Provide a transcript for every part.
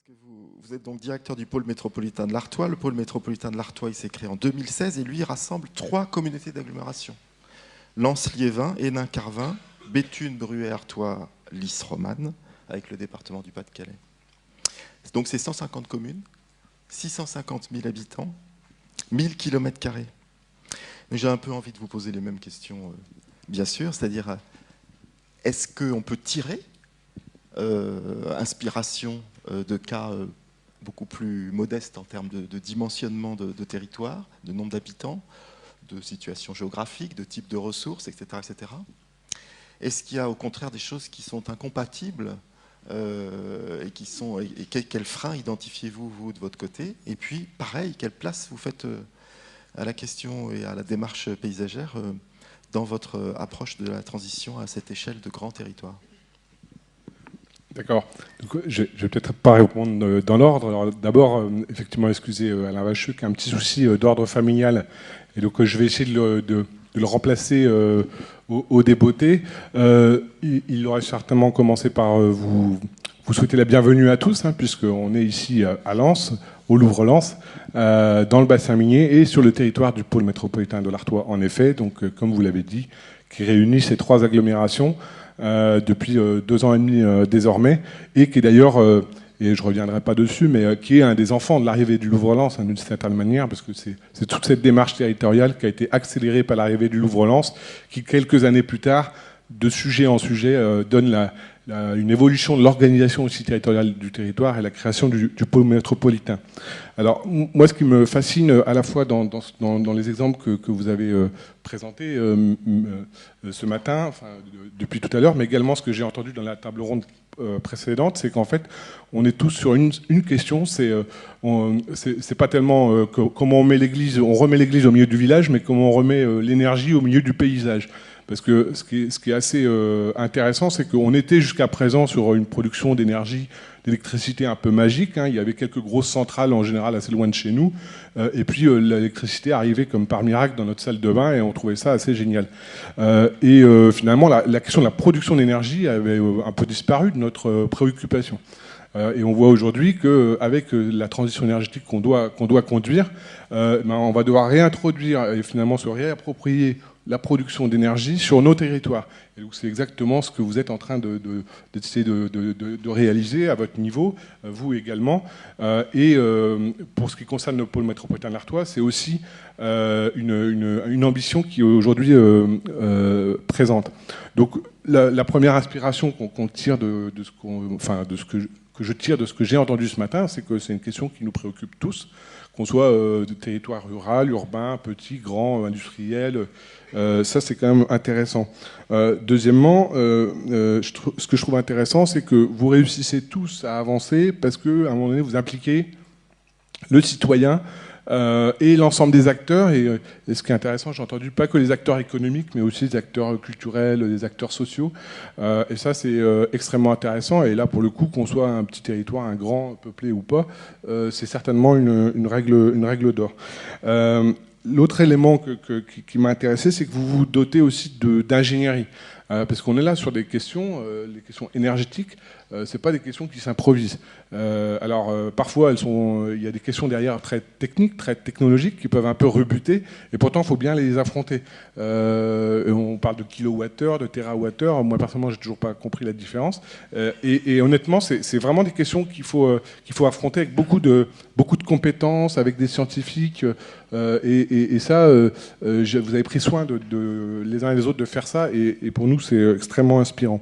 Parce que vous êtes donc directeur du pôle métropolitain de l'Artois. Le pôle métropolitain de l'Artois, il s'est créé en 2016 et lui, il rassemble 3 communautés d'agglomération. Lens-Liévin, Hénin-Carvin, Béthune, Bruay, Artois, Lys-Romane, avec le département du Pas-de-Calais. Donc c'est 150 communes, 650 000 habitants, 1000 km². J'ai un peu envie de vous poser les mêmes questions, bien sûr, c'est-à-dire, est-ce qu'on peut tirer inspiration de cas beaucoup plus modestes en termes de dimensionnement de territoire, de nombre d'habitants, de situation géographique, de type de ressources, etc. etc. Est-ce qu'il y a au contraire des choses qui sont incompatibles et quels freins identifiez-vous, vous, de votre côté? Et puis, pareil, quelle place vous faites à la question et à la démarche paysagère dans votre approche de la transition à cette échelle de grand territoire? D'accord. Je vais peut-être pas répondre dans l'ordre. Alors, d'abord, effectivement, excusez Alain Vacheux, qui a un petit souci d'ordre familial. Et donc, je vais essayer de le remplacer au débeauté. Il aurait certainement commencé par vous souhaiter la bienvenue à tous, hein, puisqu'on est ici à Lens, au Louvre-Lens, dans le bassin minier et sur le territoire du pôle métropolitain de l'Artois, en effet, donc, comme vous l'avez dit, qui réunit ces 3 agglomérations depuis 2 ans et demi désormais, et qui est d'ailleurs, et je ne reviendrai pas dessus, mais qui est un des enfants de l'arrivée du Louvre-Lens, hein, d'une certaine manière, parce que c'est toute cette démarche territoriale qui a été accélérée par l'arrivée du Louvre-Lens, qui, quelques années plus tard, de sujet en sujet, donne une évolution de l'organisation aussi territoriale du territoire et la création du pôle métropolitain. Alors, moi, ce qui me fascine à la fois dans les exemples que vous avez présentés ce matin, enfin, depuis tout à l'heure, mais également ce que j'ai entendu dans la table ronde précédente, c'est qu'en fait, on est tous sur une question, c'est pas tellement comment on remet l'église au milieu du village, mais comment on remet l'énergie au milieu du paysage. Parce que ce qui est assez intéressant, c'est qu'on était jusqu'à présent sur une production d'énergie, d'électricité un peu magique, hein. Il y avait quelques grosses centrales, en général assez loin de chez nous. Et puis l'électricité arrivait comme par miracle dans notre salle de bain et on trouvait ça assez génial. Finalement, la question de la production d'énergie avait un peu disparu de notre préoccupation. Et on voit aujourd'hui qu'avec la transition énergétique qu'on doit conduire, on va devoir réintroduire et finalement se réapproprier la production d'énergie sur nos territoires. Et donc c'est exactement ce que vous êtes en train d'essayer de réaliser à votre niveau, vous également. Pour ce qui concerne le pôle métropolitain de l'Artois, c'est aussi une ambition qui est aujourd'hui présente. Donc la première inspiration qu'on tire de ce que je tire de ce que j'ai entendu ce matin, c'est que c'est une question qui nous préoccupe tous, qu'on soit de territoire rural, urbain, petit, grand, industriel. Ça, c'est quand même intéressant. Deuxièmement, ce que je trouve intéressant, c'est que vous réussissez tous à avancer parce qu'à un moment donné, vous impliquez le citoyen et l'ensemble des acteurs. Et ce qui est intéressant, j'ai entendu pas que les acteurs économiques, mais aussi les acteurs culturels, les acteurs sociaux. Et ça, c'est extrêmement intéressant. Et là, pour le coup, qu'on soit un petit territoire, un grand, peuplé ou pas, c'est certainement une règle d'or. L'autre élément qui m'a intéressé, c'est que vous vous dotez aussi d'ingénierie. Parce qu'on est là sur des questions, les questions énergétiques, c'est pas des questions qui s'improvisent. Parfois, il y a des questions derrière très techniques, très technologiques, qui peuvent un peu rebuter, et pourtant, il faut bien les affronter. On parle de kilowattheure, de térawattheure. Moi, personnellement, j'ai toujours pas compris la différence. Et honnêtement, c'est vraiment des questions qu'il faut affronter avec beaucoup de compétences, avec des scientifiques. Et ça, vous avez pris soin les uns et les autres de faire ça, et pour nous, c'est extrêmement inspirant.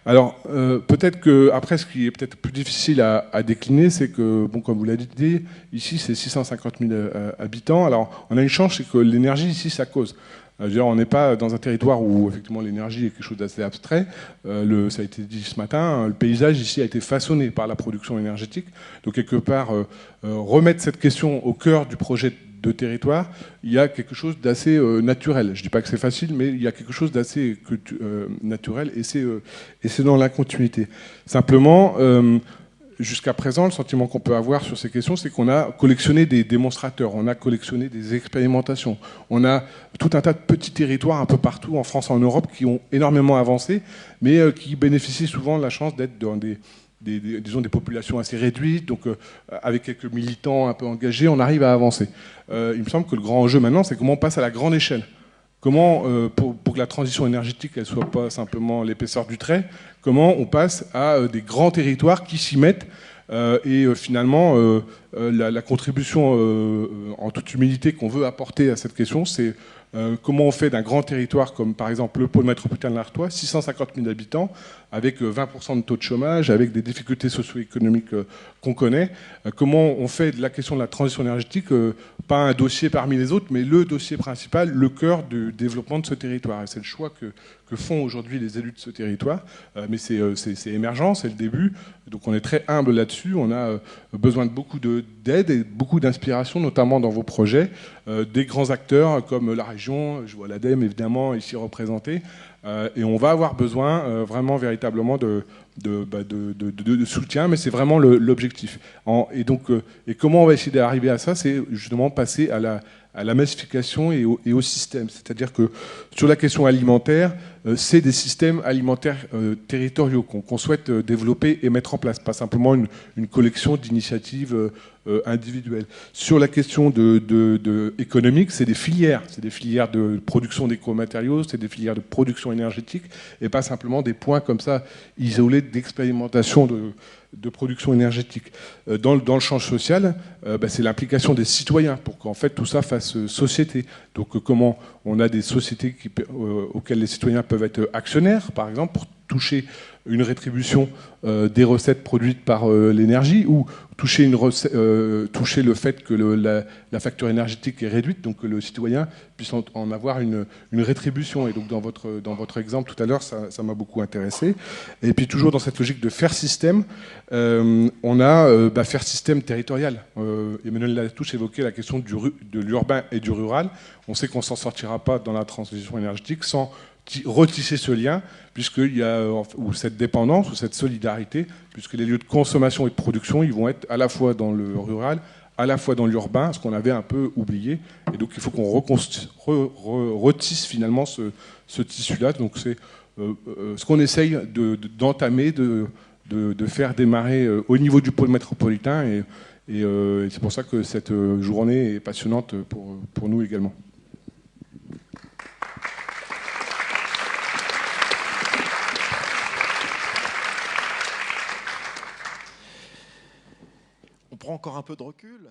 Alors, peut-être que après, ce qui est peut-être plus difficile à décliner, c'est que, bon, comme vous l'avez dit, ici, c'est 650 000 habitants. Alors, on a une chance, c'est que l'énergie, ici, ça cause. Je veux dire, on n'est pas dans un territoire où, effectivement, l'énergie est quelque chose d'assez abstrait. Ça a été dit ce matin, le paysage, ici, a été façonné par la production énergétique. Donc, quelque part, remettre cette question au cœur du projet de territoire, il y a quelque chose d'assez naturel. Je ne dis pas que c'est facile, mais il y a quelque chose d'assez naturel, et c'est dans la continuité. Simplement, jusqu'à présent, le sentiment qu'on peut avoir sur ces questions, c'est qu'on a collectionné des démonstrateurs, on a collectionné des expérimentations, on a tout un tas de petits territoires un peu partout en France et en Europe qui ont énormément avancé, mais qui bénéficient souvent de la chance d'être dans des disons des populations assez réduites, donc avec quelques militants un peu engagés, on arrive à avancer. Il me semble que le grand enjeu maintenant, c'est comment on passe à la grande échelle. Comment, pour que la transition énergétique ne soit pas simplement l'épaisseur du trait, comment on passe à des grands territoires qui s'y mettent et finalement, la contribution en toute humilité qu'on veut apporter à cette question, c'est comment on fait d'un grand territoire comme par exemple le pôle métropolitain de l'Artois, 650 000 habitants, avec 20% de taux de chômage, avec des difficultés socio-économiques qu'on connaît, comment on fait de la question de la transition énergétique pas un dossier parmi les autres, mais le dossier principal, le cœur du développement de ce territoire. Et c'est le choix que font aujourd'hui les élus de ce territoire. Mais c'est émergent, c'est le début. Donc on est très humble là-dessus. On a besoin de beaucoup d'aide et beaucoup d'inspiration, notamment dans vos projets. Des grands acteurs comme la région, je vois l'ADEME évidemment ici représenté. Et on va avoir besoin vraiment véritablement de soutien, mais c'est vraiment l'objectif. Et comment on va essayer d'arriver à ça? C'est justement passer à la massification et au système. C'est-à-dire que sur la question alimentaire, c'est des systèmes alimentaires territoriaux qu'on souhaite développer et mettre en place, pas simplement une collection d'initiatives individuelles. Sur la question économique, c'est des filières de production d'éco-matériaux, c'est des filières de production énergétique, et pas simplement des points comme ça isolés d'expérimentation de production énergétique. Dans le champ social, c'est l'implication des citoyens pour qu'en fait tout ça fasse société. Donc comment on a des sociétés auxquelles les citoyens peuvent être actionnaires, par exemple, pour toucher une rétribution des recettes produites par l'énergie, ou toucher le fait que la facture énergétique est réduite, donc que le citoyen puisse en avoir une rétribution. Et donc dans votre exemple tout à l'heure, ça m'a beaucoup intéressé. Et puis toujours dans cette logique de faire système, on a faire système territorial. Emmanuel Latouche évoquait la question de l'urbain et du rural. On sait qu'on ne s'en sortira pas dans la transition énergétique sans retisser ce lien, puisqu'il y a ou cette dépendance ou cette solidarité, puisque les lieux de consommation et de production, ils vont être à la fois dans le rural, à la fois dans l'urbain, ce qu'on avait un peu oublié. Et donc il faut qu'on retisse finalement ce tissu-là. Donc c'est ce qu'on essaye d'entamer, de faire démarrer au niveau du pôle métropolitain. Et c'est pour ça que cette journée est passionnante pour nous également. On prend encore un peu de recul.